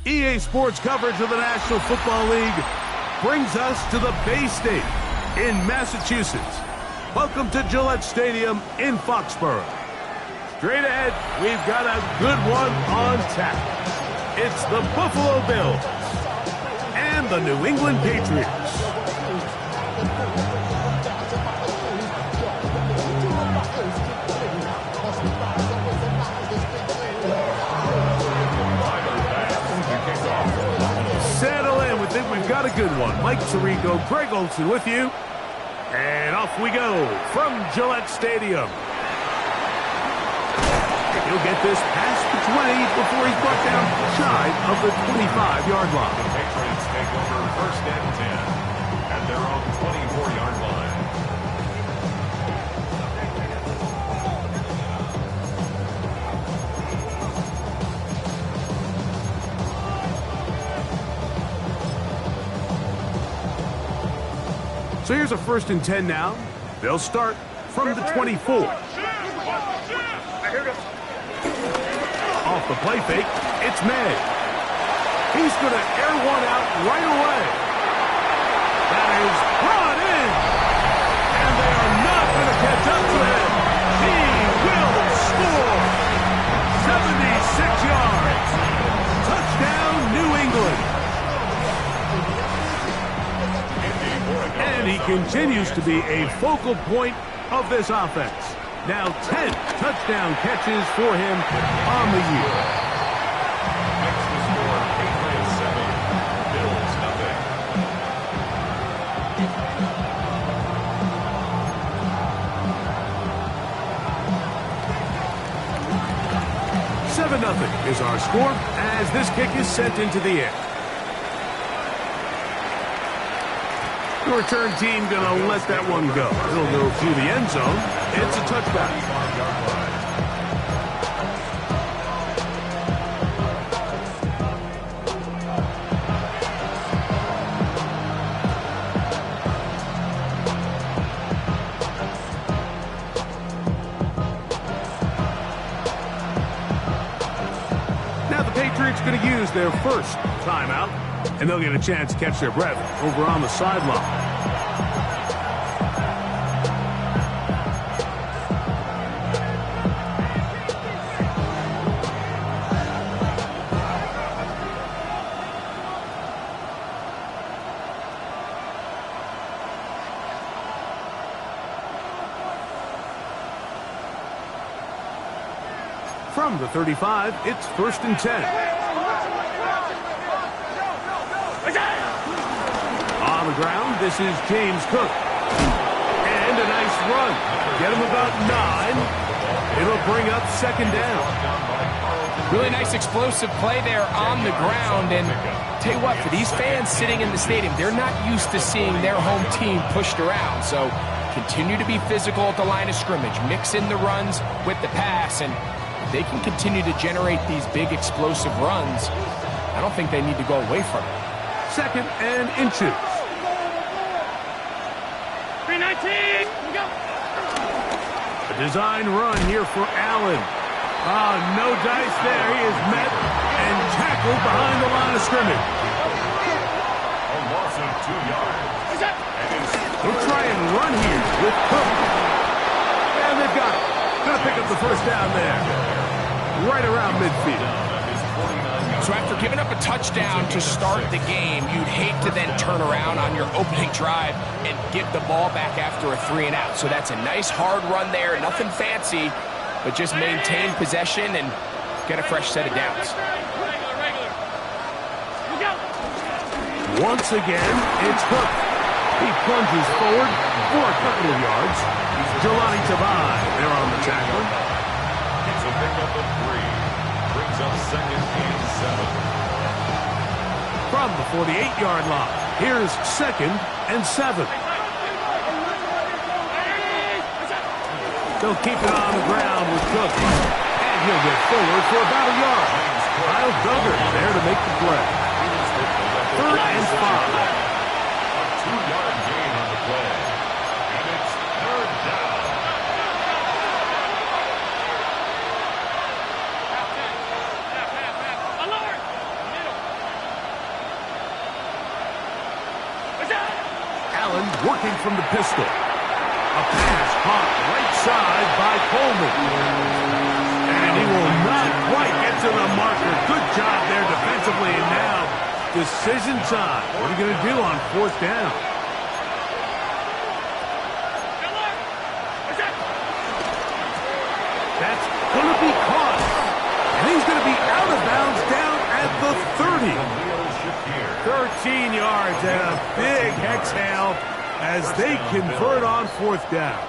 EA Sports coverage of the National Football League brings us to the Bay State in Massachusetts. Welcome to Gillette Stadium in Foxborough. Straight ahead, we've got a good one on tap. It's the Buffalo Bills and the New England Patriots. Settle in. We think we've got a good one. Mike Tirico, Greg Olson with you. And off we go from Gillette Stadium. He'll get this past the 20 before he's brought down shy of the 25-yard line. The Patriots take over first and 10 at their own 24-yard line. So here's a first and 10 now. They'll start from the 24. Off the play fake, it's May. He's going to air one out right away. That is brought in. And they are not going to catch up to him. He will score. 76 yards. Touchdown, New England. And he continues to be a focal point of this offense. Now 10 touchdown catches for him on the year. Next to score, Patriots 7, Bills 7-0 is our score as this kick is sent into the air. The return team going to let that one go. It'll go through the end zone. It's a touchback. Now the Patriots going to use their first timeout, and they'll get a chance to catch their breath over on the sideline. From the 35, it's first and 10. On the ground, this is James Cook. And a nice run. Get him about 9. It'll bring up second down. Really nice explosive play there on the ground. And tell you what, for these fans sitting in the stadium, they're not used to seeing their home team pushed around. So continue to be physical at the line of scrimmage. Mix in the runs with the pass, and they can continue to generate these big explosive runs. I don't think they need to go away from it. Second and inches. 319, go. A design run here for Allen. Oh, no dice there. He is met and tackled behind the line of scrimmage. A loss of 2 yards. They'll try and run here with Cook. And they've got it. Going to pick up the first down there. Right around midfield. So after giving up a touchdown to start the game, you'd hate to then turn around on your opening drive and give the ball back after a 3-and-out. So that's a nice hard run there. Nothing fancy, but just maintain possession and get a fresh set of downs. Once again, it's Cook. He plunges forward for a couple of yards. Jelani Tabai there on the tackle. It's a pickup of 3. Brings up second and 7. From the 48-yard line, here's second and 7. They'll keep it on the ground with Cook. And he'll get forward for about a yard. Kyle Duggar there to make the play. Third and 5. 2-yard gain on the play. And it's third down. working from the pistol. A pass caught right side by Coleman. And he will not quite get to the marker. Good job there defensively. And now, decision time. What are you going to do on 4th down? That's going to be caught. And he's going to be out of bounds down at the 30. 13 yards and a big exhale as they convert on 4th down.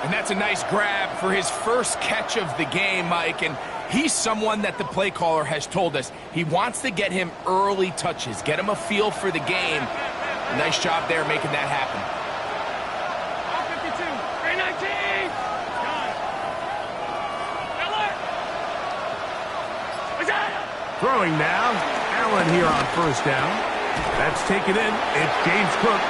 And that's a nice grab for his first catch of the game, Mike. And he's someone that the play caller has told us he wants to get him early touches, get him a feel for the game. A nice job there making that happen. 52, 319. Throwing now. Allen here on 1st down. That's taken in. It's James Cook.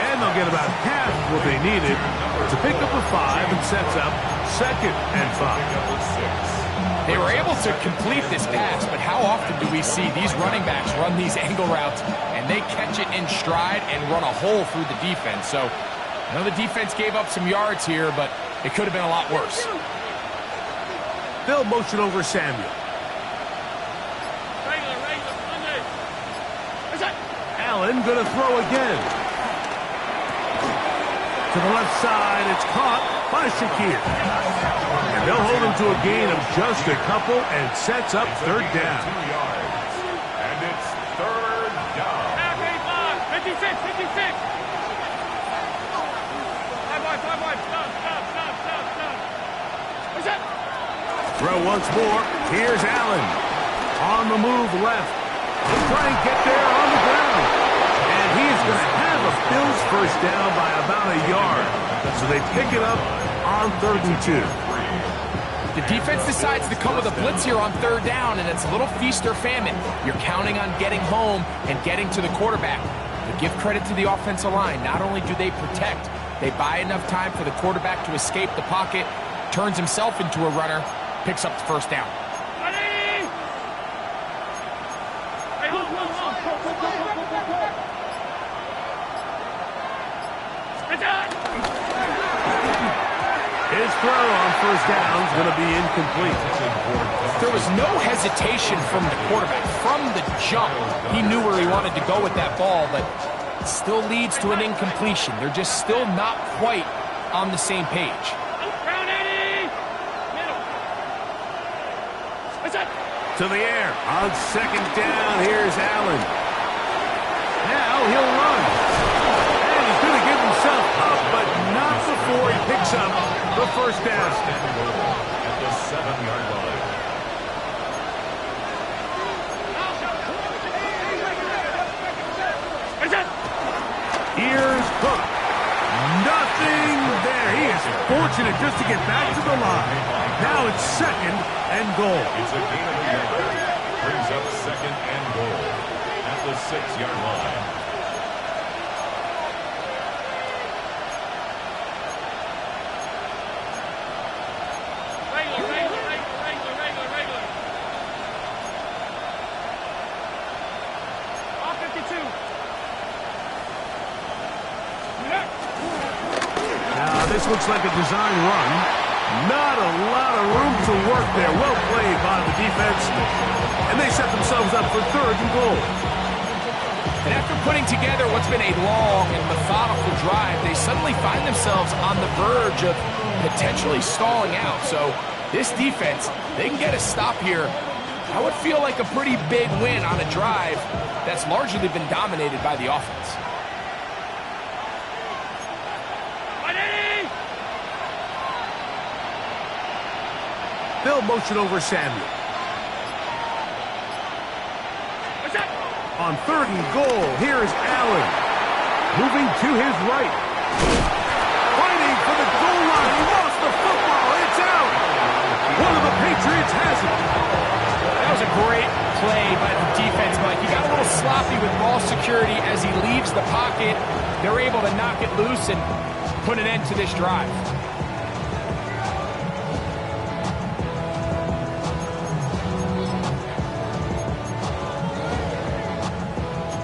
And they'll get about half what they needed to pick up a 5 and sets up 2nd and 5. They were able to complete this pass, but how often do we see these running backs run these angle routes and they catch it in stride and run a hole through the defense? So I know the defense gave up some yards here, but it could have been a lot worse. They'll motion over Samuel. Allen going to throw again. To the left side, it's caught by Shakir. And they'll hold him to a gain of just a couple and sets up 3rd down. 2 yards. And it's 3rd down. 56, 56. 5 wide, 5 wide. Stop. What's that? Throw once more. Here's Allen. On the move left. He'll try and get there on the ground. And he's going to have a Bills 1st down by about a yard. So they pick it up on 3rd and 2. The defense decides to come with a blitz here on 3rd down, and it's a little feast or famine. You're counting on getting home and getting to the quarterback. But give credit to the offensive line. Not only do they protect, they buy enough time for the quarterback to escape the pocket, turns himself into a runner, picks up the 1st down. His throw on 1st down is going to be incomplete. There was no hesitation from the quarterback. From the jump, he knew where he wanted to go with that ball, but it still leads to an incompletion. They're just still not quite on the same page. To the air. On 2nd down, here's Allen. Now he'll run. And he's going to give himself up, but not before he picks up the 1st down. At the 7-yard line. Here's Cook. Nothing there. He is fortunate just to get back to the line. Now it's 2nd and goal. It's a gain of a yard. Brings up 2nd and goal at the 6-yard line. Regular. All 52. Now this looks like a design run. Not a lot of room to work there. Well played by the defense. And they set themselves up for 3rd and goal. And after putting together what's been a long and methodical drive, they suddenly find themselves on the verge of potentially stalling out. So this defense, they can get a stop here. That would feel like a pretty big win on a drive that's largely been dominated by the offense. They'll motion over Samuel. On 3rd and goal, here's Allen. Moving to his right. Fighting for the goal line. He lost the football. It's out. One of the Patriots has it. That was a great play by the defense, Mike. He got a little sloppy with ball security as he leaves the pocket. They're able to knock it loose and put an end to this drive.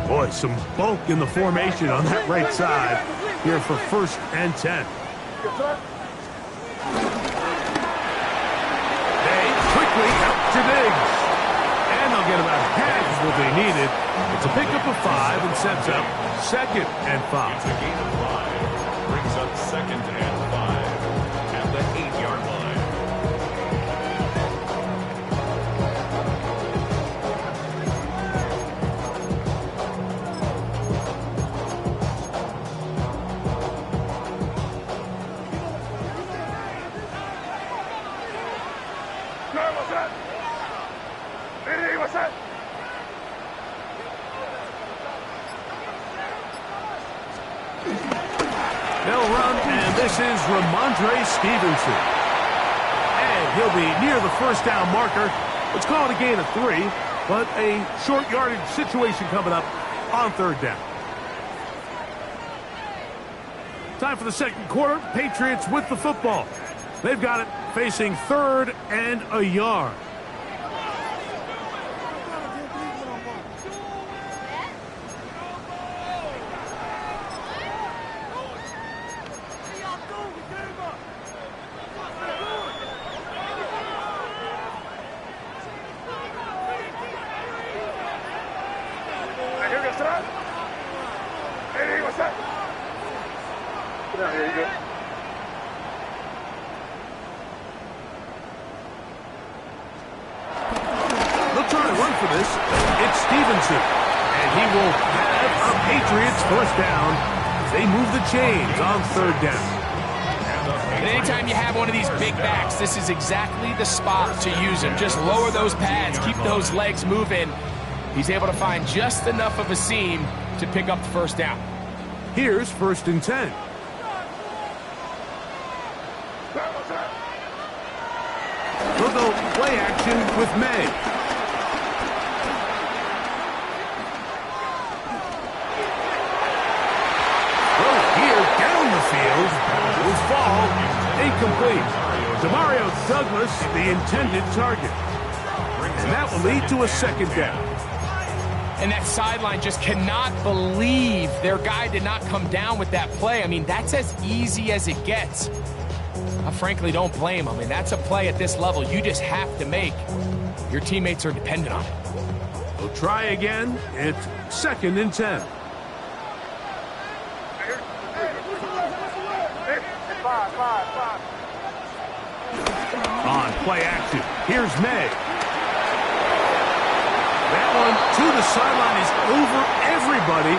Boy, Boy, some bulk in the formation on that right side here for 1st and 10. They quickly out to Diggs. And they'll get about half of what they needed. It's a pickup of 5 and sets up 2nd and 5. It's a gain of 5. Brings up 2nd and 5 at the 8-yard line. They'll run, and this is Ramondre Stevenson. And he'll be near the 1st down marker. Let's call it a gain of 3, but a short yardage situation coming up on 3rd down. Time for the 2nd quarter. Patriots with the football. They've got it facing 3rd and a yard. They'll try to run for this. It's Stevenson. And he will have a Patriots 1st down as they move the chains on 3rd down. And anytime you have one of these big backs, this is exactly the spot to use him. Just lower those pads, keep those legs moving. He's able to find just enough of a seam to pick up the 1st down. Here's 1st and 10. They'll go play action with May. Throw here down the field will fall incomplete. Demario Douglas, the intended target. And that will lead to a 2nd down. And that sideline just cannot believe their guy did not come down with that play. I mean, that's as easy as it gets. I frankly don't blame him. I mean, that's a play at this level you just have to make. Your teammates are dependent on it. They'll try again. It's 2nd and 10. On play action, here's May. That one to the sideline is over everybody.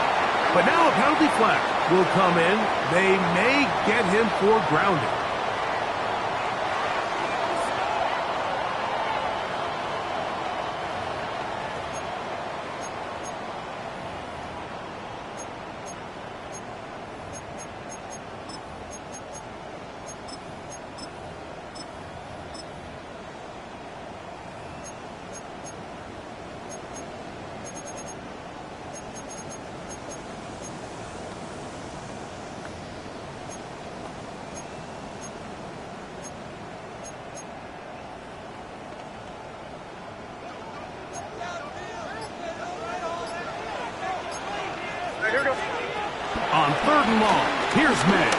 But now a penalty flag will come in. They may get him for grounding. On 3rd and long, here's May.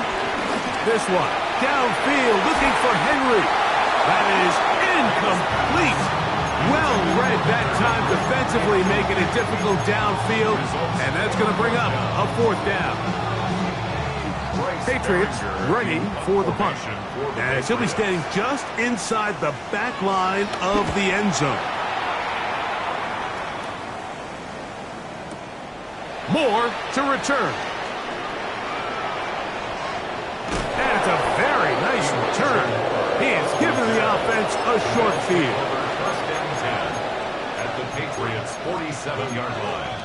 This one, downfield, looking for Henry. That is incomplete. Well read that time defensively, making it difficult downfield. And that's going to bring up a 4th down. Patriots ready for the punt. As he'll be standing just inside the back line of the end zone. Moore to return. And it's a very nice return. He has given the offense a short field. 1st and 10 at the Patriots' 47-yard line.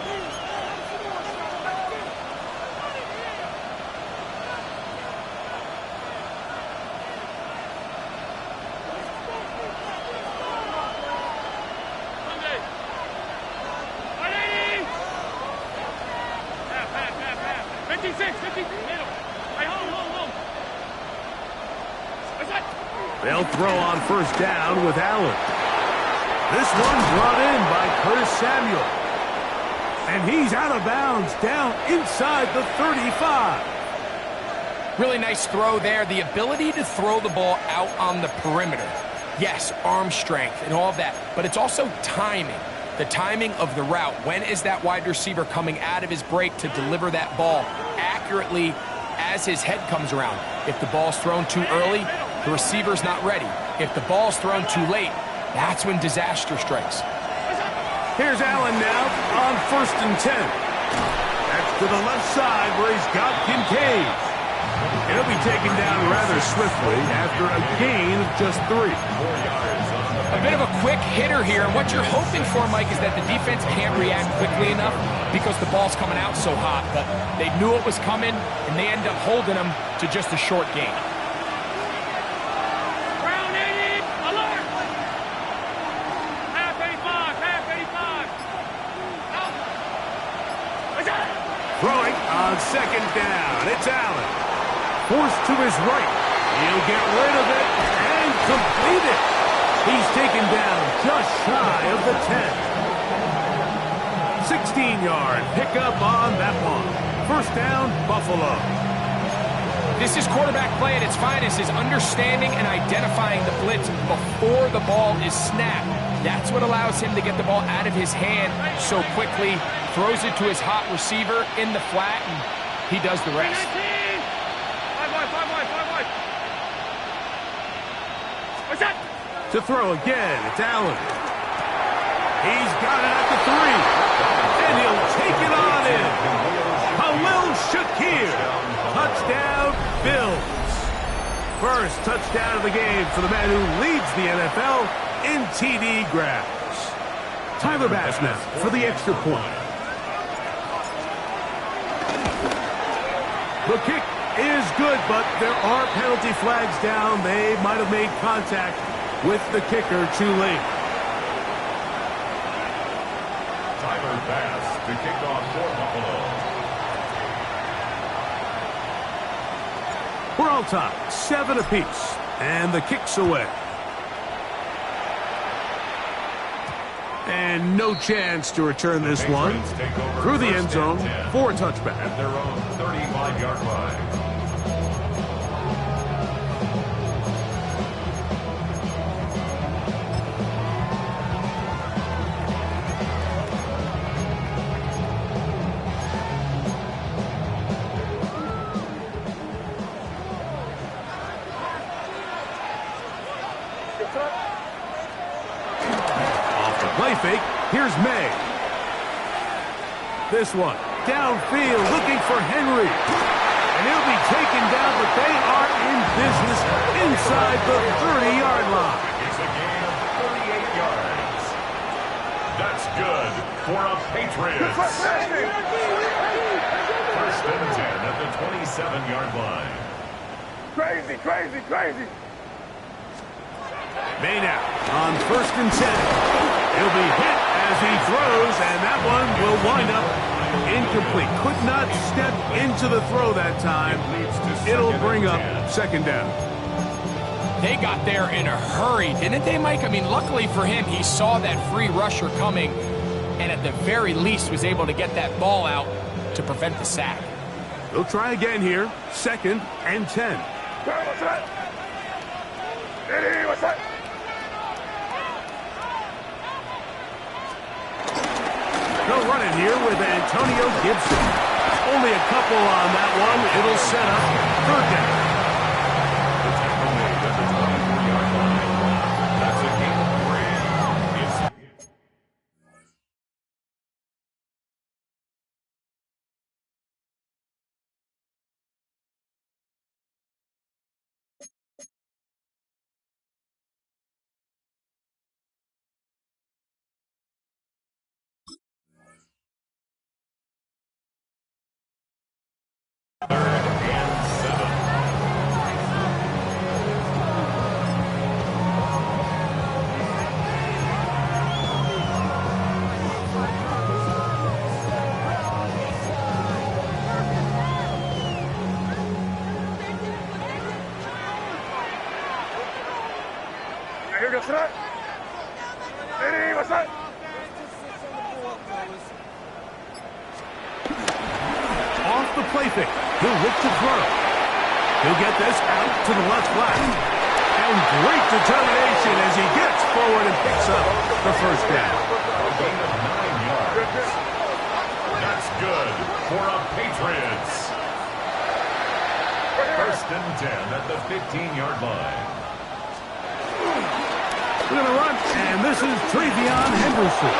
They'll throw on 1st down with Allen. This one brought in by Curtis Samuel. And he's out of bounds, down inside the 35. Really nice throw there. The ability to throw the ball out on the perimeter. Yes, arm strength and all of that, but it's also timing. The timing of the route. When is that wide receiver coming out of his break to deliver that ball accurately as his head comes around? If the ball's thrown too early, the receiver's not ready. If the ball's thrown too late, that's when disaster strikes. Here's Allen now on 1st and 10. That's to the left side where he's got Kincaid. He'll be taken down rather swiftly after a gain of just 3. A bit of a quick hitter here, and what you're hoping for, Mike, is that the defense can't react quickly enough because the ball's coming out so hot, but they knew it was coming, and they end up holding them to just a short gain. Ground 80, alert! Half 85, half 85. Out. What's that? Throwing on 2nd down. It's Allen. Forced to his right. He'll get rid of it and complete it. He's taken down just shy of the 10. 16-yard pickup on that one. 1st down, Buffalo. This is quarterback play at its finest, is understanding and identifying the blitz before the ball is snapped. That's what allows him to get the ball out of his hand so quickly, throws it to his hot receiver in the flat, and he does the rest. 5 wide. What's that? To throw again, it's Allen. He's got it at the 3. And he'll take it on in. Khalil Shakir. Touchdown, Bills. First touchdown of the game for the man who leads the NFL in TD grabs. Tyler Bass now for the extra point. The kick is good, but there are penalty flags down. They might have made contact with the kicker too late. Tyler Bass to kick off for Buffalo. We're all tied, 7 apiece, and the kick's away. And no chance to return this one through the end zone for a touchback. At their own 35-yard line. Play fake. Here's May. This one downfield looking for Henry. And he'll be taken down, but they are in business inside the 30-yard line. It's a gain of 38 yards. That's good for a Patriots. 1st and 10 at the 27-yard line. Crazy. May now on 1st and 10. He'll be hit as he throws, and that one will wind up incomplete. Could not step into the throw that time. It'll bring up 2nd down. They got there in a hurry, didn't they, Mike? I mean, luckily for him, he saw that free rusher coming, and at the very least was able to get that ball out to prevent the sack. They'll try again here. 2nd and 10. What's that? Eddie, what's that? They'll run it here with Antonio Gibson. Only a couple on that one. It'll set up 3rd down. The tackle made at the 23-yard line. That's a gain of 3. What's that? Eddie, what's that? off the play fake. He'll look to throw. He'll get this out to the left flat. And great determination as he gets forward and picks up the first down. A gain of 9 yards. That's good for a Patriots. First and 10 at the 15-yard line. We're going to run, and this is Travion Henderson.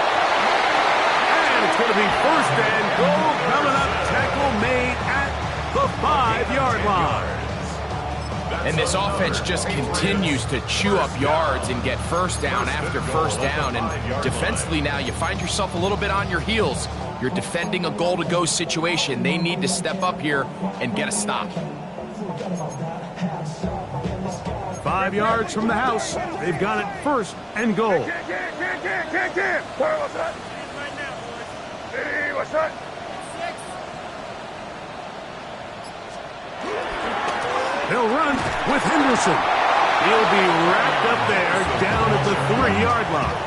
And it's going to be first and goal coming up. Tackle made at the 5-yard line. And this offense just continues to chew up yards and get first down after first down. And defensively now, you find yourself a little bit on your heels. You're defending a goal-to-go situation. They need to step up here and get a stop. 5 yards from the house. They've got it first and goal. What's that? They'll run with Henderson. He'll be wrapped up there down at the 3-yard line.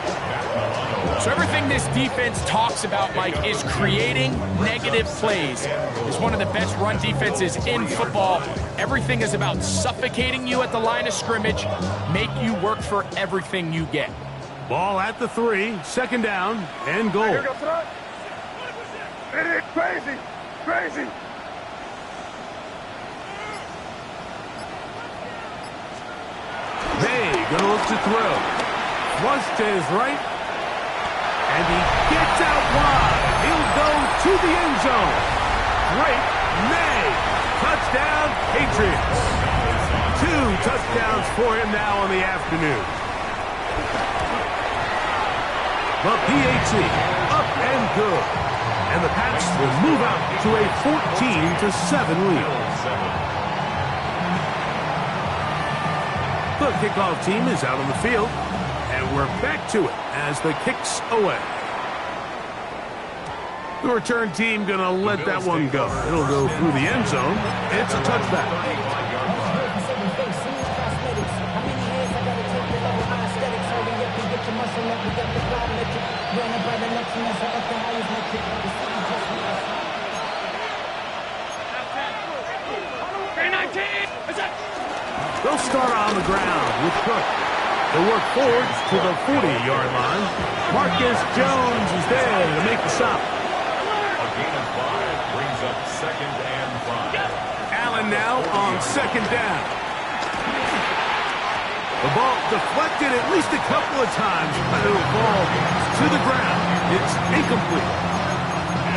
So everything this defense talks about, Mike, is creating negative plays. It's one of the best run defenses in football. Everything is about suffocating you at the line of scrimmage, make you work for everything you get. Ball at the 3, second down and goal. Crazy! Crazy! May gonna look to throw. Flush to his right. And he gets out wide. He'll go to the end zone. Great. May. Touchdown, Patriots. 2 touchdowns for him now on the afternoon. The PAT up and good. And the Pats will move out to a 14-7 lead. The kickoff team is out on the field, and we're back to it as the kick's away. The return team going to let that one go. It'll go through the end zone. It's a touchback. They'll start on the ground with Cook. They'll work forward to the 40-yard line. Marcus Jones is there to make the stop. A gain of 5 brings up second and 5. Allen now on second down. The ball deflected at least a couple of times, but it'll fall to the ground. It's incomplete.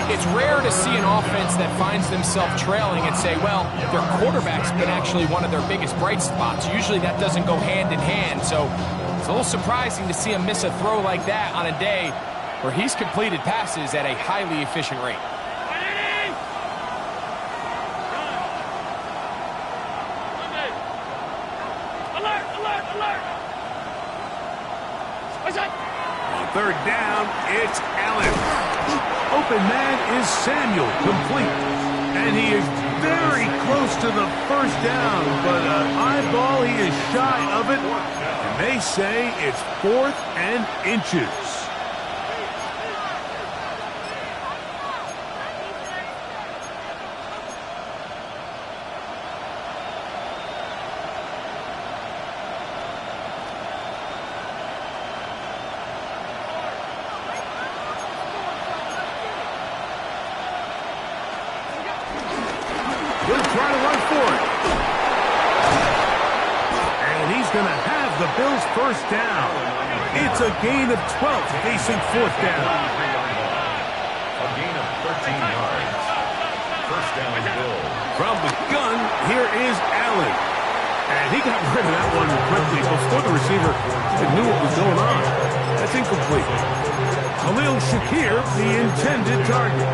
It's rare to see an offense that finds themselves trailing and say, well, their quarterback's been actually one of their biggest bright spots. Usually that doesn't go hand in hand, so it's a little surprising to see him miss a throw like that on a day where he's completed passes at a highly efficient rate. On third down, it's Allen. Open man is Samuel, complete. And he is very close to the first down, but eyeball, he is shy of it. And they say it's 4th and inches. He'll try to run for it. And he's going to have the Bills' first down. It's a gain of 12 facing 4th down. A gain of 13 yards. First down, Bills. From the gun, here is Allen. And he got rid of that one quickly before the receiver even knew what was going on. That's incomplete. Khalil Shakir, the intended target.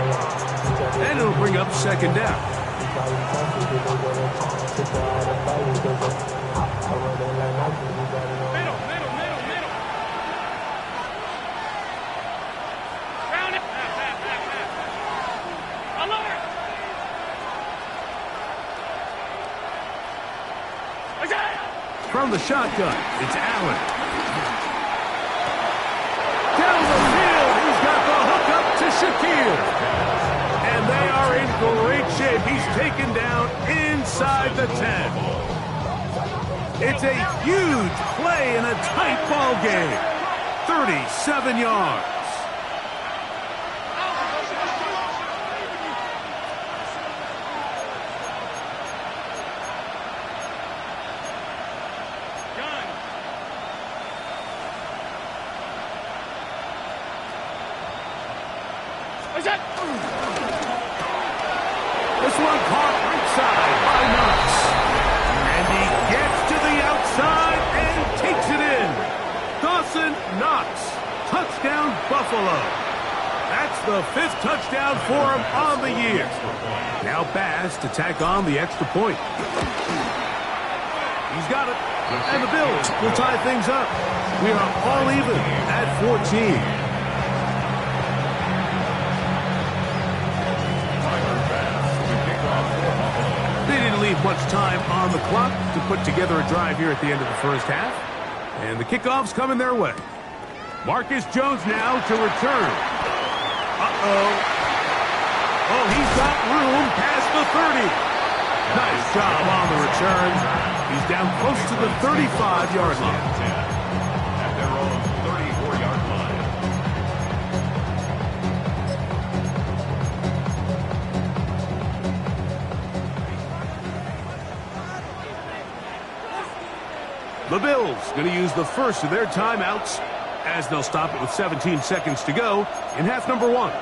And it'll bring up second down. From the shotgun, it's Allen. Down the field, he's got the hook up to Shakir. And they are in great shape. He's taken down inside the 10. It's a huge play in a tight ball game. 37 yards. This one caught right side by Knox. And he gets to the outside and takes it in. Dawson Knox. Touchdown, Buffalo. That's the 5th touchdown for him on the year. Now Bass to tack on the extra point. He's got it. And the Bills will tie things up. We are all even at 14. They didn't leave much time on the clock to put together a drive here at the end of the first half. And the kickoff's coming their way. Marcus Jones now to return. Uh-oh. Oh, he's got room past the 30. Nice job on the return. He's down close to the 35-yard line. At their own 34-yard line. The Bills going to use the first of their timeouts as they'll stop it with 17 seconds to go in half number 1.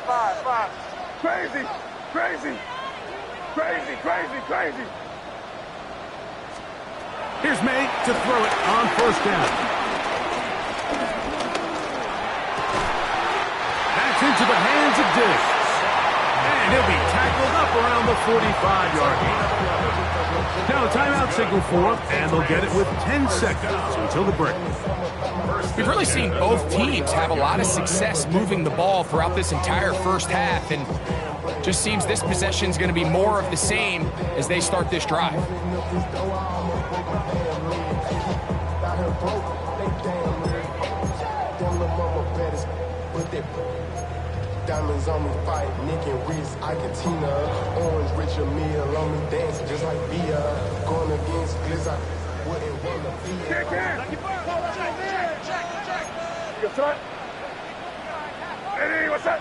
Five. Crazy. Here's May to throw it on first down. That's into the hands of Diggs. And he'll be tackled up around the 45-yard line. Now a timeout signal for them, and they'll get it with 10 seconds until the break. We've really seen both teams have a lot of success moving the ball throughout this entire first half, and just seems this possession is going to be more of the same as they start this drive. Diamonds on me fight, Nick and Reese, Iketina, Orange Richard Meal on me dancing just like Bia, going against Glizz, wouldn't want to be. Check. You front. Eddie, what's that?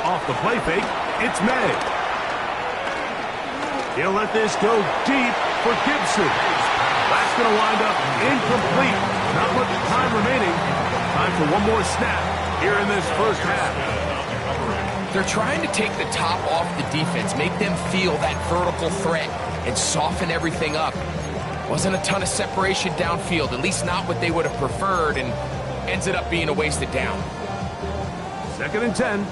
Off the play fake, it's May. He'll let this go deep for Gibson. That's going to wind up incomplete. Not much time remaining. Time for one more snap here in this first half. They're trying to take the top off the defense, make them feel that vertical threat, and soften everything up. Wasn't a ton of separation downfield, at least not what they would have preferred, and ends it up being a wasted down. 2nd and 10.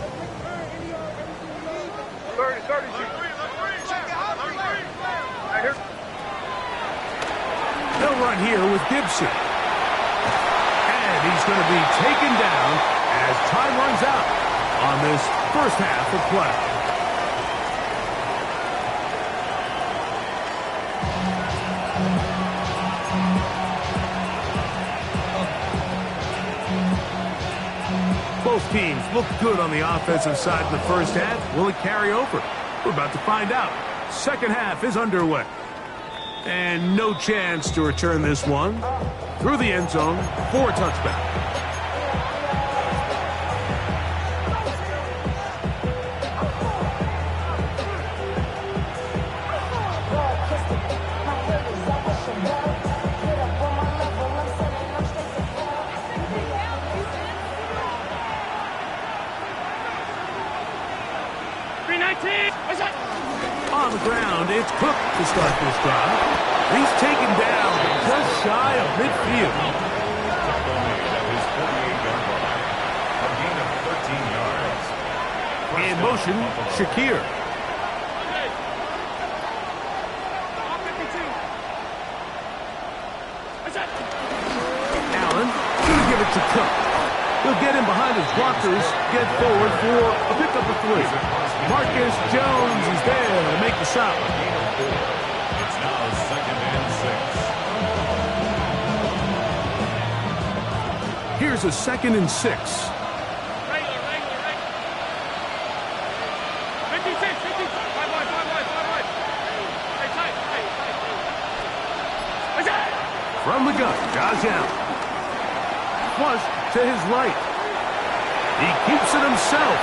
30. They'll run here with Gibson. And he's going to be taken down as time runs out on this first half of play. Both teams look good on the offensive side in the first half. Will it carry over? We're about to find out. Second half is underway. And no chance to return this one. Through the end zone for a touchback. On the ground, it's Cook to start this drive. He's taken down just shy of midfield. In motion, Shakir. He'll get in behind his blockers, get forward for a pickup of 3. Marcus Jones is there to make the stop. It's now 2nd and 6. Here's a 2nd and 6. Regular. 56. 5 wide. Hey, tight. From the gun, Josh Allen. Flush to his right. He keeps it himself.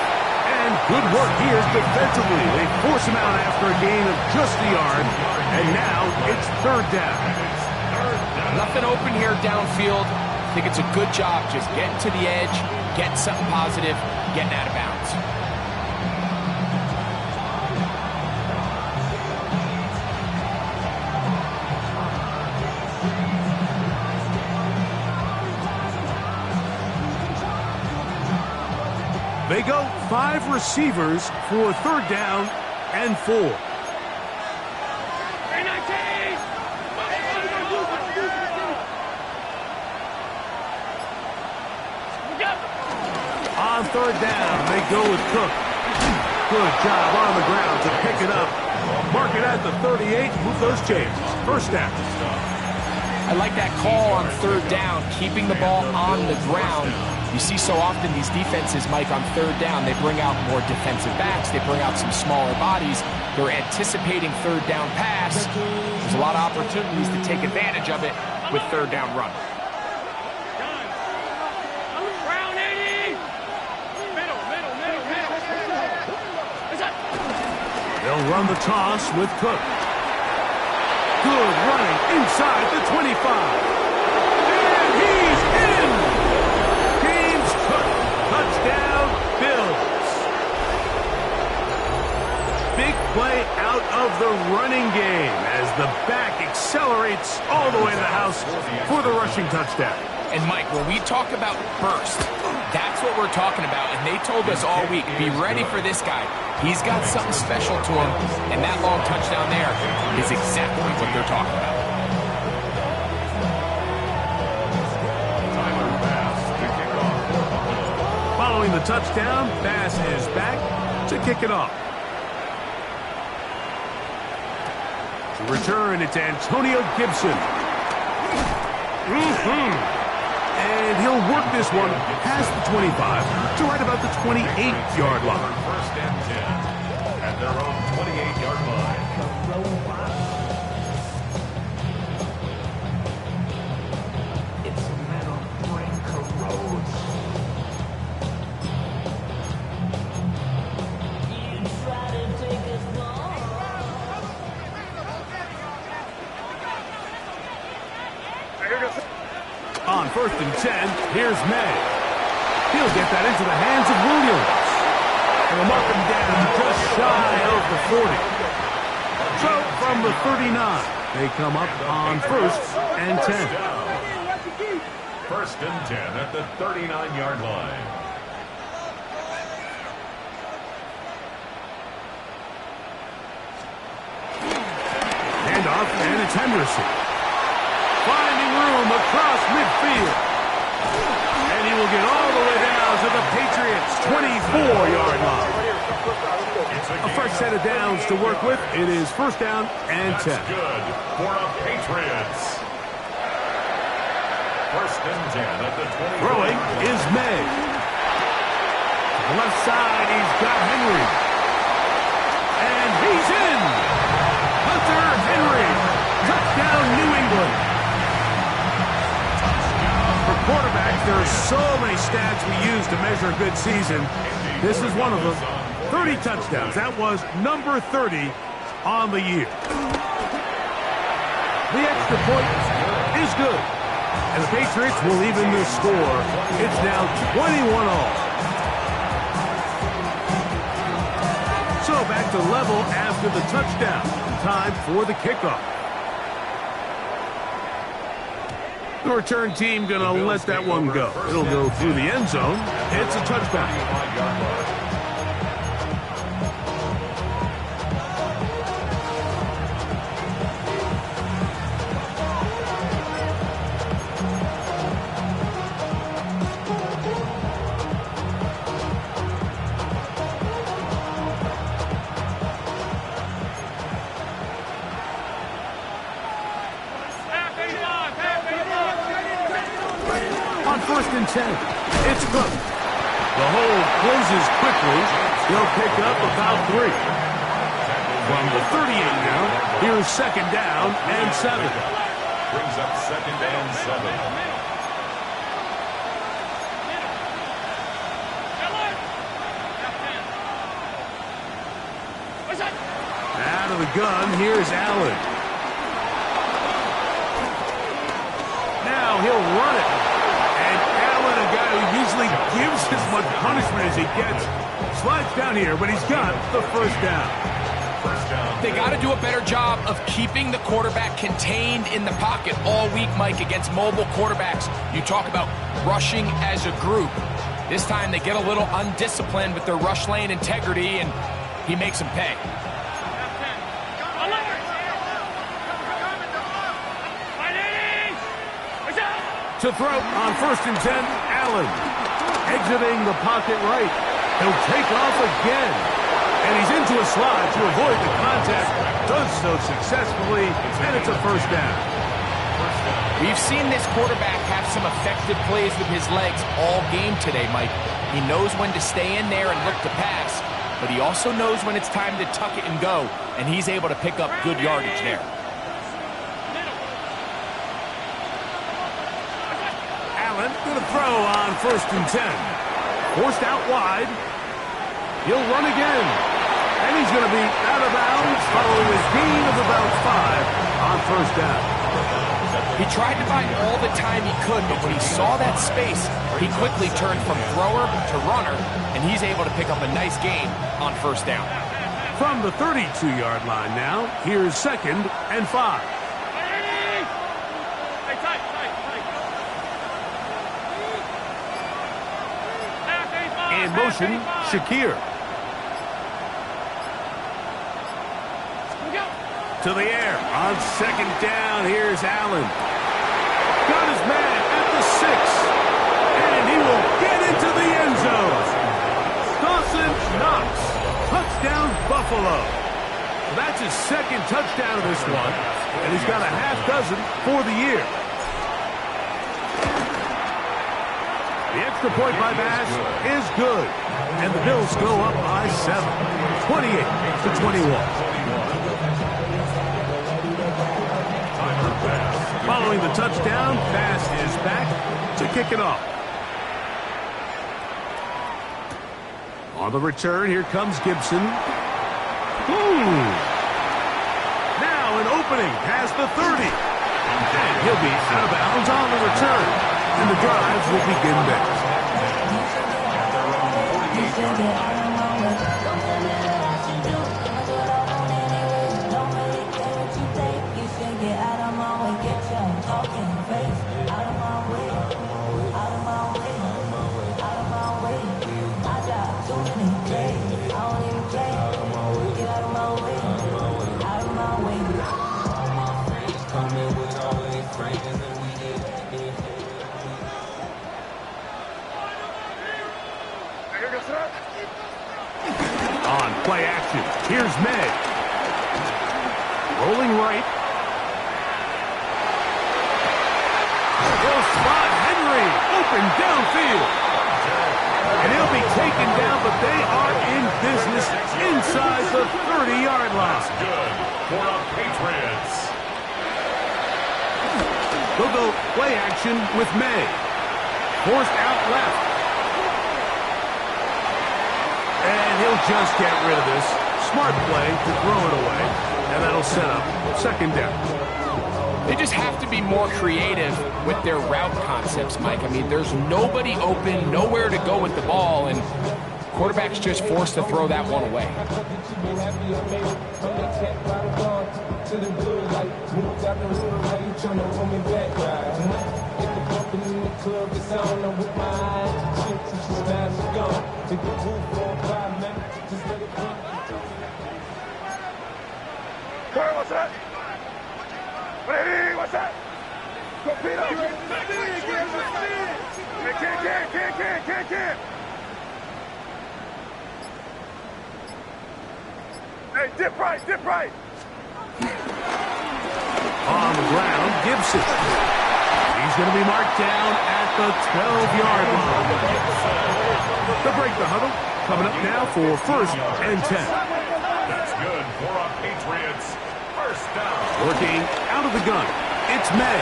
And good work here defensively. They force him out after a gain of just a yard. And now it's 3rd down. Nothing open here downfield. I think it's a good job just getting to the edge, getting something positive, getting out of bounds. They go 5 receivers for 3rd down and 4. On 3rd down, they go with Cook. Good job on the ground to pick it up. Mark it at the 38, move those chains. 1st down. I like that call on 3rd down, keeping the ball on the ground. You see so often these defenses, Mike, on 3rd down, they bring out more defensive backs. They bring out some smaller bodies. They're anticipating 3rd down pass. There's a lot of opportunities to take advantage of it with 3rd down run. They'll run the toss with Cook. Good running inside the 25. And he's in! James Cook, touchdown, Bills. Big play out of the running game as the back accelerates all the way to the house for the rushing touchdown. And Mike, when we talk about burst, that's what we're talking about. And they told us all week, be ready for this guy. He's got something special to him, and that long touchdown there is exactly what they're talking about. Following the touchdown, Bass is back to kick it off. To return, it's Antonio Gibson. And he'll work this one past the 25 to right about the 28-yard line. 1st and 10 at their own 28-yard line. It's a metal brain corrodes. You try to take us long. On 1st and 10, here's May. He'll get that into the hands of Williams. And they'll mark him down just shy of the 40. So from the 39, they come up on 1st and 10. 1st and 10 at the 39-yard line. Handoff, and it's Henderson. Finding room across midfield. And he will get all the way down to the Patriots' 24-yard line. A fresh set of downs to work with. It is 1st down and 10. That's good for the Patriots. 1st and 10 at the 20. Throwing is May. To the left side, he's got Henry. And he's in. Hunter Henry. Touchdown, New England. For quarterbacks, there are so many stats we use to measure a good season. This is one of them. 30 touchdowns. That was number 30 on the year. The extra point is good. And the Patriots will even the score. It's now 21-all. So back to level after the touchdown. Time for the kickoff. The return team going to let that one go. It'll go through the end zone. It's a touchback. 10. It's Crumz. The hole closes quickly. He'll pick up about 3. From the 38 now, here's second down and 7. Brings up second and 7. Out of the gun, here's Allen. Now he'll run it. And Allen, a guy who usually gives as much punishment as he gets, slides down here, but he's got the first down. They got to do a better job of keeping the quarterback contained in the pocket all week, Mike, against mobile quarterbacks. You talk about rushing as a group. This time they get a little undisciplined with their rush lane integrity, and he makes them pay. To throw on 1st and 10, Allen. Exiting the pocket right. He'll take off again. And he's into a slide to avoid the contact. Does so successfully, and it's a first down. We've seen this quarterback have some effective plays with his legs all game today, Mike. He knows when to stay in there and look to pass, but he also knows when it's time to tuck it and go, and he's able to pick up good yardage there. Allen going to throw on 1st and 10. Forced out wide. He'll run again. And he's going to be out of bounds following a gain of about 5 on 1st down. He tried to buy all the time he could, but when he saw that space, he quickly turned from thrower to runner, and he's able to pick up a nice gain on 1st down. From the 32-yard line now, here's 2nd and 5. In motion, Shakir. To the air on 2nd down. Here's Allen. Got his man at the 6. And he will get into the end zone. Dawson Knox. Touchdown, Buffalo. That's his 2nd touchdown of this one. And he's got a half dozen for the year. The extra point by Bass is good. And the Bills go up by 7. 28-21. Following the touchdown, Bass is back to kick it off. On the return, here comes Gibson. Now an opening past the 30. And he'll be out of bounds on the return. And the drive will begin next. On play action, here's May. Rolling right. He'll spot Henry, open downfield. And he'll be taken down, but they are in business inside the 30-yard line. Good for the Patriots. They'll go play action with May. Forced out left. And he'll just get rid of this. Smart play to throw it away. And that'll set up 2nd down. They just have to be more creative with their route concepts, Mike. I mean, there's nobody open, nowhere to go with the ball, and quarterback's just forced to throw that one away. Carl, what's that? What's that? Torpedo! Can't. Hey, dip right. On the ground, Gibson. He's going to be marked down at the 12-yard line. To break the huddle, coming up now for 1st and 10. That's good for a Patriots first down. Working out of the gun, it's May.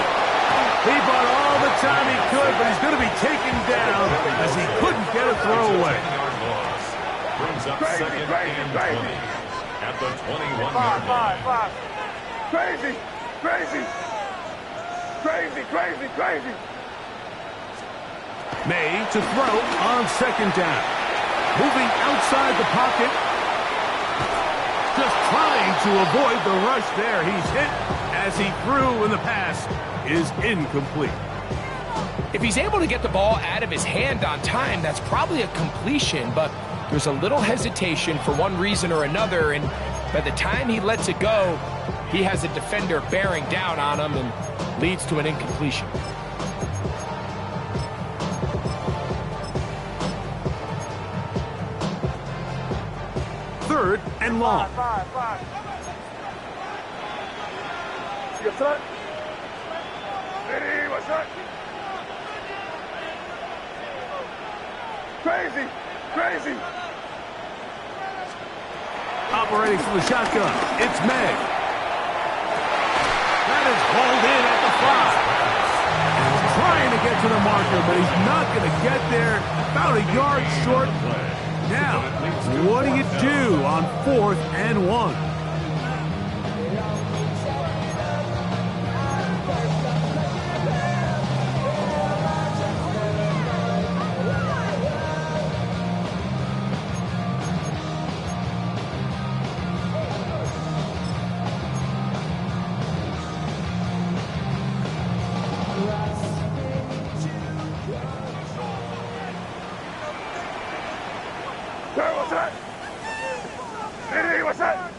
He bought all the time he could, but he's going to be taken down as he couldn't get a throwaway. 10-yard loss. Brings up second and 20 at the 21-yard line. Crazy, crazy, crazy, crazy, crazy. May to throw on 2nd down. Moving outside the pocket. Just trying to avoid the rush there. He's hit as he threw, and the pass is incomplete. If he's able to get the ball out of his hand on time, that's probably a completion, but there's a little hesitation for one reason or another, and by the time he lets it go, he has a defender bearing down on him and leads to an incompletion. Third and long. Five. Yes, sir. Ready, what's that? Crazy, crazy. Operating from the shotgun, it's May. That is hauled in at the 5. He's trying to get to the marker, but he's not going to get there. About a yard short. Now, what do you do on 4th and 1? What's that? Ready, what's that?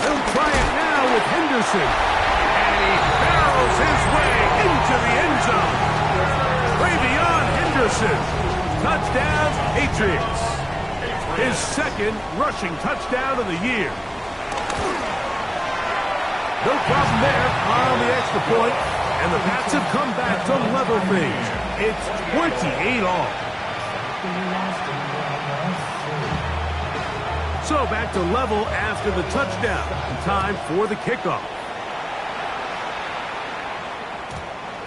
They'll try it now with Henderson. And he barrels his way into the end zone. Way beyond Henderson. Touchdown, Patriots. His 2nd rushing touchdown of the year. No problem there on the extra point. And the Pats have come back to level things. It's 28 all. So back to level after the touchdown. Time for the kickoff.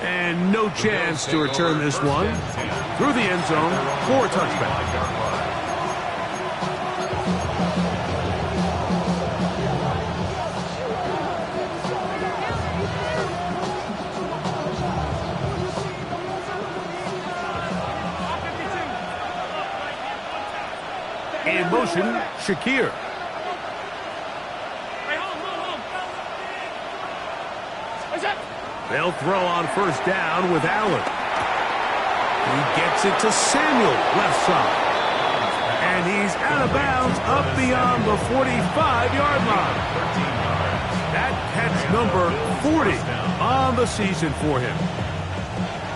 And no chance to return this one. Through the end zone for a touchback. In motion, Shakir. They'll throw on 1st down with Allen. He gets it to Samuel, left side. And he's out of bounds up beyond the 45-yard line. That catch number 40 on the season for him.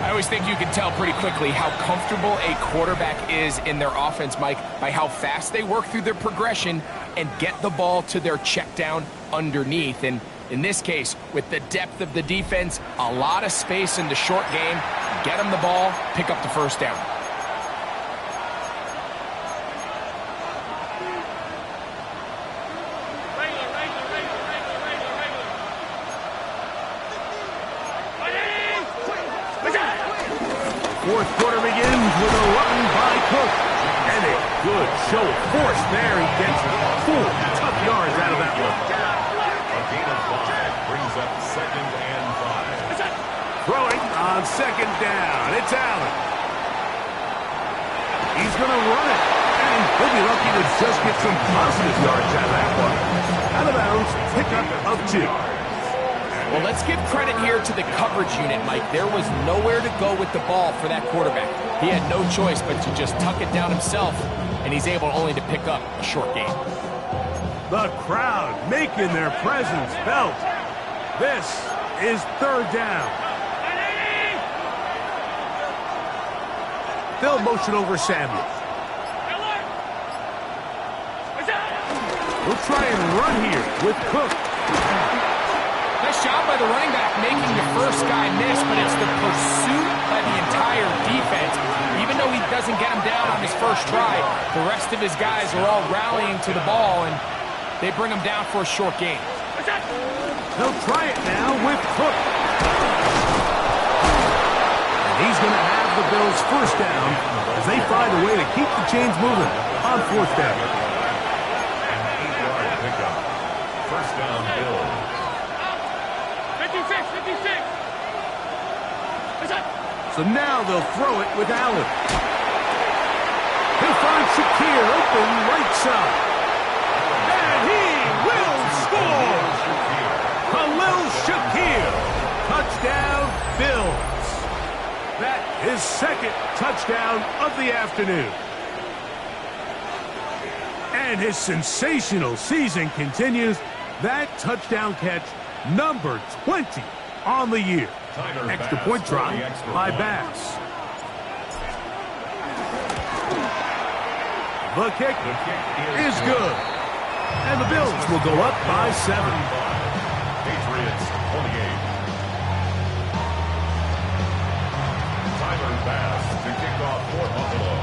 I always think you can tell pretty quickly how comfortable a quarterback is in their offense, Mike, by how fast they work through their progression and get the ball to their check down underneath. And in this case, with the depth of the defense, a lot of space in the short game, get them the ball, pick up the 1st down. Fourth quarter begins with a run by Cook. And a good show of force there. He gets 4 tough yards out of that one. A gain of 5 brings up 2nd and 5. Throwing on 2nd down. It's Allen. He's going to run it. And he'll be lucky to just get some positive yards out of that one. Out of bounds, pickup of 2. Well, let's give credit here to the coverage unit, Mike. There was nowhere to go with the ball for that quarterback. He had no choice but to just tuck it down himself, and he's able only to pick up a short gain. The crowd making their presence felt. This is 3rd down. They'll motion over Samuel. We'll try and run here with Cook. Nice job by the running back making the first guy miss, but it's the pursuit by the entire defense. Even though he doesn't get him down on his first try, the rest of his guys are all rallying to the ball, and they bring him down for a short gain. They'll try it now with Cook. And he's going to have the Bills first down as they find a way to keep the chains moving on fourth down. An 8-yard pickup. First down, Bills. 56. So now they'll throw it with Allen. He'll find Shakir open right side. And he will score! Khalil Shakir. Touchdown, Bills. That is second touchdown of the afternoon. And his sensational season continues. That touchdown catch, number 20 on the year. Extra point try by Bass. The kick is good. And the Bills will go up by 7. Patriots 28. Tyler Bass to kick off for Buffalo.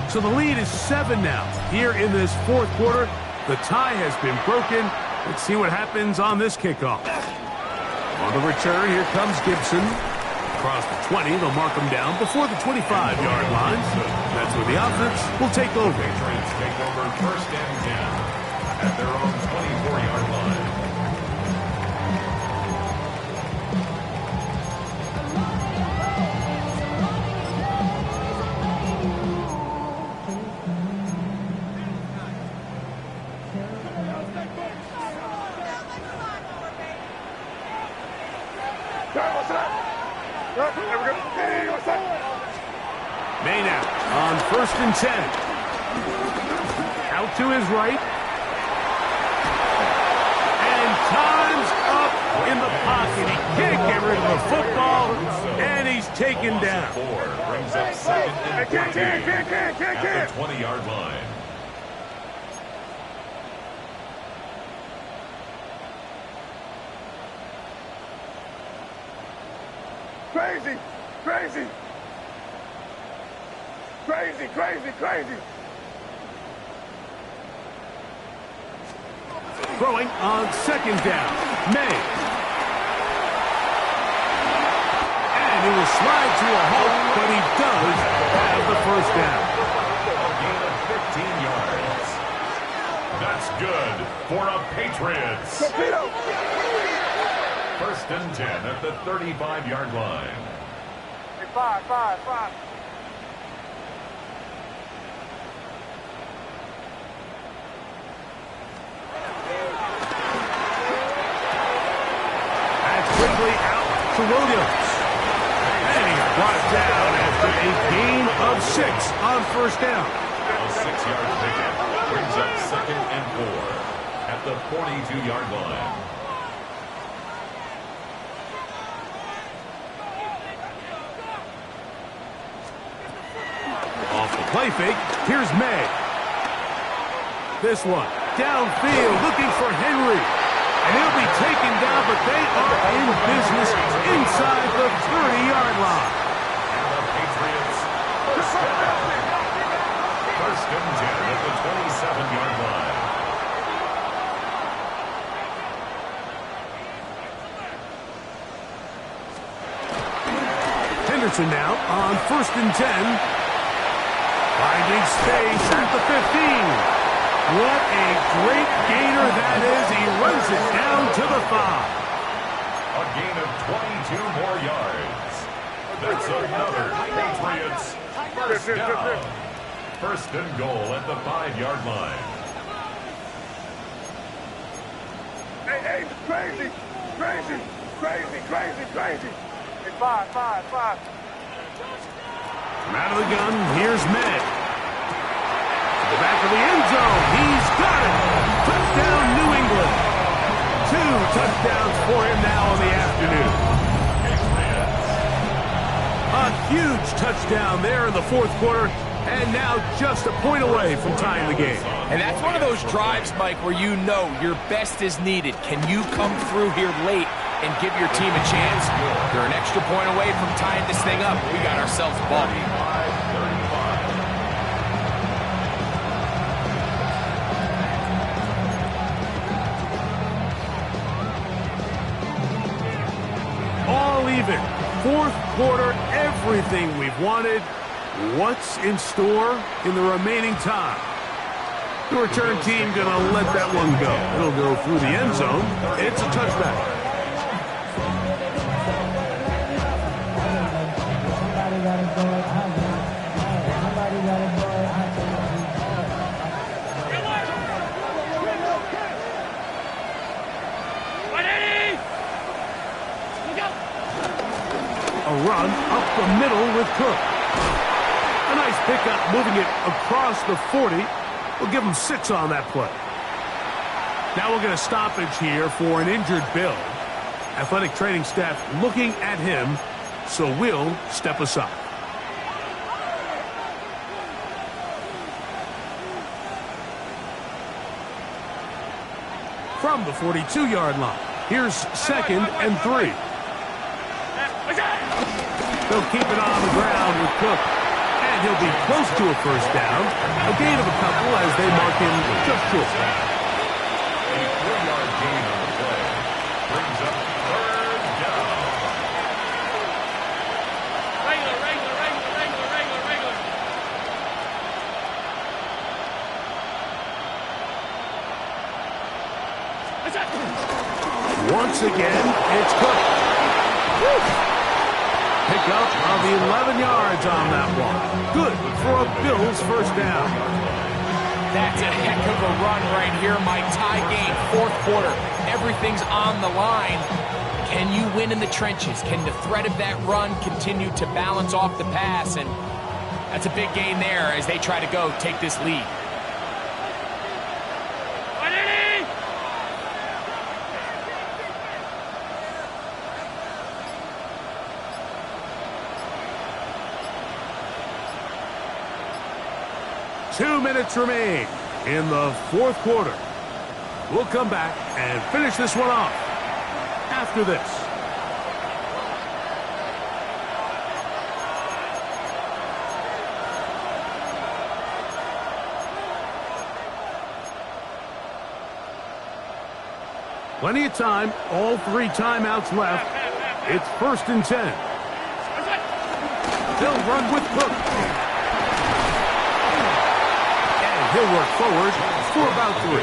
So the lead is 7 now. Here in this fourth quarter, the tie has been broken. Let's see what happens on this kickoff. On the return, here comes Gibson. Across the 20, they'll mark him down before the 25-yard line. That's where the offense will take over. Patriots take over first and 10 at their own 24-yard line. Maynard on first and 10. Out to his right. And time's up in the pocket. He can't get rid of the football, and he's taken down. Brings up second and 14 at the 20-yard line. Crazy. Throwing on second down. May. And he will slide to a halt, but he does have the first down. A gain of 15 yards. That's good for a Patriots. First and 10 at the 35-yard line. 5. Quickly out to Williams. And he's brought down after a gain of 6 on first down. A 6-yard pickup brings up second and 4 at the 42-yard line. Off the play fake, here's May. This one, downfield, looking for Henry. And he'll be taken down, but they are in business inside the 30-yard line. And the Patriots first and 10 at the 27-yard line. Henderson now on first and 10. Finding space at the 15. What a great gainer that is. He runs it down to the 5. A gain of 22 more yards. That's another Patriots first down. First and goal at the 5-yard line. Hey, crazy. Hey, 5. From out of the gun, here's May. To the back of the end zone. He's got it. Touchdown, New England. 2 touchdowns for him now in the afternoon. A huge touchdown there in the fourth quarter And now just a point away from tying the game. And that's one of those drives, Mike, where you know your best is needed. Can you come through here late and give your team a chance? They're an extra point away from tying this thing up. We got ourselves a ball. All even. Fourth quarter, everything we've wanted. What's in store in the remaining time? The return team going to let that one go. It'll go through the end zone. It's a touchback. A run up the middle with Cook. A nice pickup, moving it across the 40. We'll give him 6 on that play. Now we'll get a stoppage here for an injured Bill. Athletic training staff looking at him, so we'll step aside. From the 42-yard line, here's 2nd and 3. They'll keep it on the ground with Cook. And he'll be close to a first down. A gain of a couple as they mark him just short. A 4-yard gain on the play. Brings up 3rd down. Regular. Once again, it's Cook. Woo! Pickup of 11 yards on that one. Good for a Bills first down. That's a heck of a run right here, Mike. Tie game, 4th quarter. Everything's on the line. Can you win in the trenches? Can the threat of that run continue to balance off the pass? And that's a big gain there as they try to go take this lead. Two minutes remain in the 4th quarter. We'll come back and finish this one off after this. Plenty of time, all 3 timeouts left. It's 1st and 10. They'll run with Cook. He'll work forward for about 3.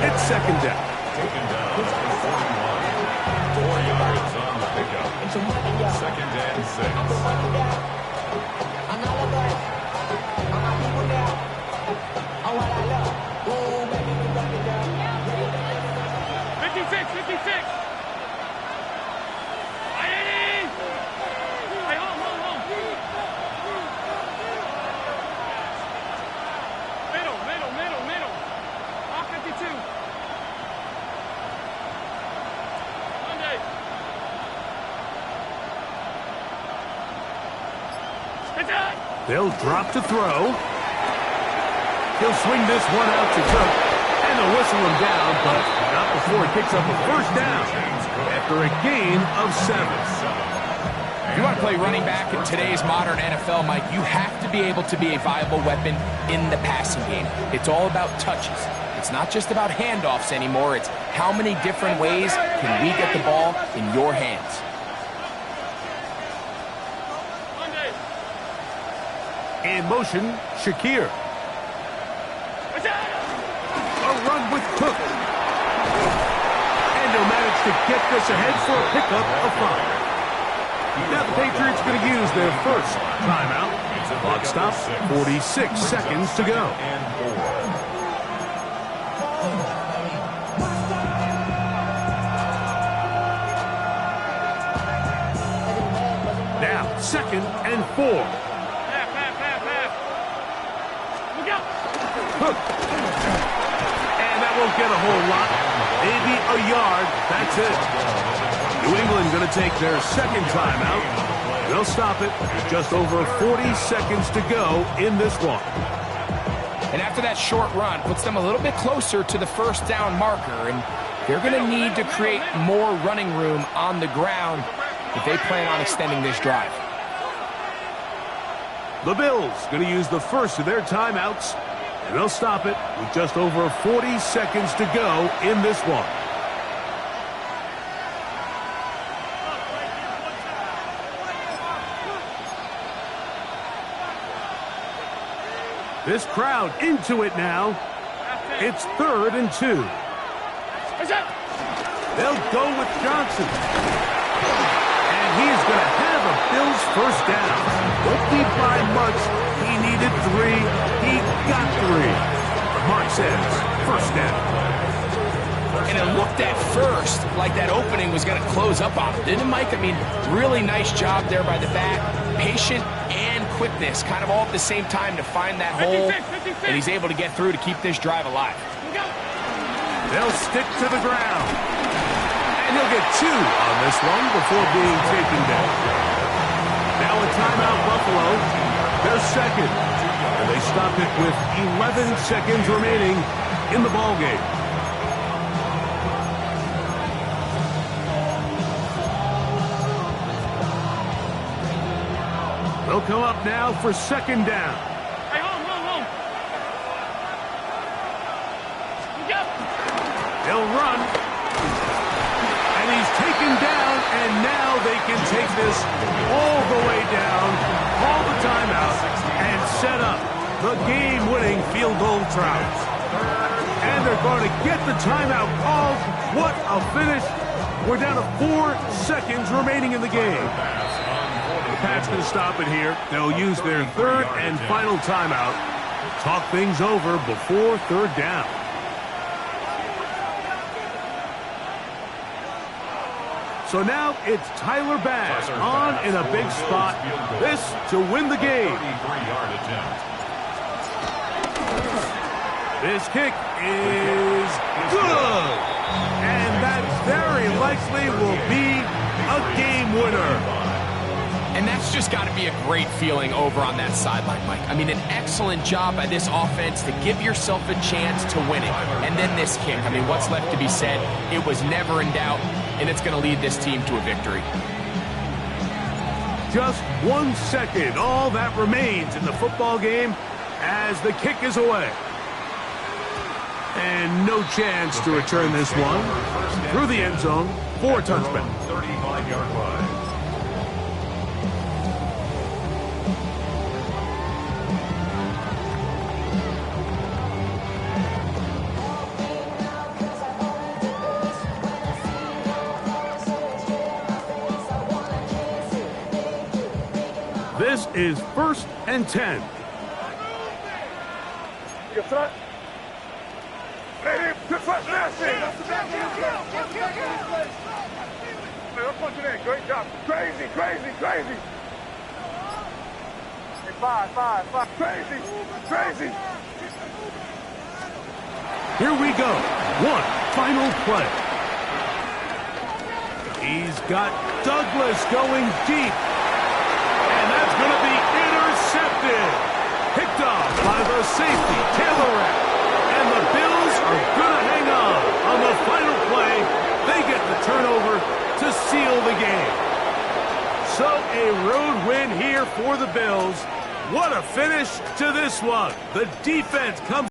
It's 2nd down. Taken down at the 41. 4 yards on the pickup. 2nd and 56. Hey, home. Middle. Off 52. Monday. They'll drop to throw. He'll swing this one out to Cook. And they'll whistle him down, but not before he picks up a first down after a gain of 7. If you want to play running back in today's modern NFL, Mike, you have to be able to be a viable weapon in the passing game. It's all about touches. It's not just about handoffs anymore. It's how many different ways can we get the ball in your hands. In motion, Shakir. A run with Cook. And he'll manage to get this ahead for a pickup of 5. Now the Patriots going to use their first timeout. Clock stops, 46 seconds to go. Now, 2nd and 4. Cook. And that won't get a whole lot. Maybe a yard. That's it. New England going to take their 2nd timeout. They'll stop it with just over 40 seconds to go in this one. And after that short run, puts them a little bit closer to the first down marker, and they're going to need to create more running room on the ground if they plan on extending this drive. The Bills going to use the first of their timeouts, and they'll stop it with just over 40 seconds to go in this one. This crowd into it now. It's 3rd and 2. They'll go with Johnson. And he's going to have a Bills first down. Won't be by much. He needed 3. He got 3. Mark says, first down. And it looked at first like that opening was going to close up on him, didn't it, Mike? I mean, really nice job there by the back. Patient and quickness, kind of all at the same time to find that hole. And he's able to get through to keep this drive alive. They'll stick to the ground. And he'll get 2 on this one before being taken down. Now a timeout, Buffalo. Their second. And they stop it with 11 seconds remaining in the ballgame. They'll come up now for second down. Hey, home. They'll run. And he's taken down, and now they can take this all the way down, call the timeout, and set up the game-winning field goal try. And they're going to get the timeout called. What a finish. We're down to 4 seconds remaining in the game. The Pats going to stop it here. They'll use their 3rd and final timeout. Talk things over before 3rd down. So now it's Tyler Bass on in a big spot. This to win the game. This kick is good. And that very likely will be a game winner. And that's just got to be a great feeling over on that sideline, Mike. I mean, an excellent job by this offense to give yourself a chance to win it. And then this kick. I mean, what's left to be said? It was never in doubt, and it's going to lead this team to a victory. Just 1 second. All that remains in the football game as the kick is away. And no chance to return this one through the end zone for a touchback. 35-yard line. This is 1st and 10. Your front. Hey, good front nasty. I'll punch it in. Great job. Crazy. Hey, five. Crazy. Here we go. One final play. He's got Douglas going deep. And that's going to be intercepted. Picked off by the safety, Taylor. And the Bills are going to hang on the final play. They get the turnover to seal the game. So a road win here for the Bills. What a finish to this one. The defense comes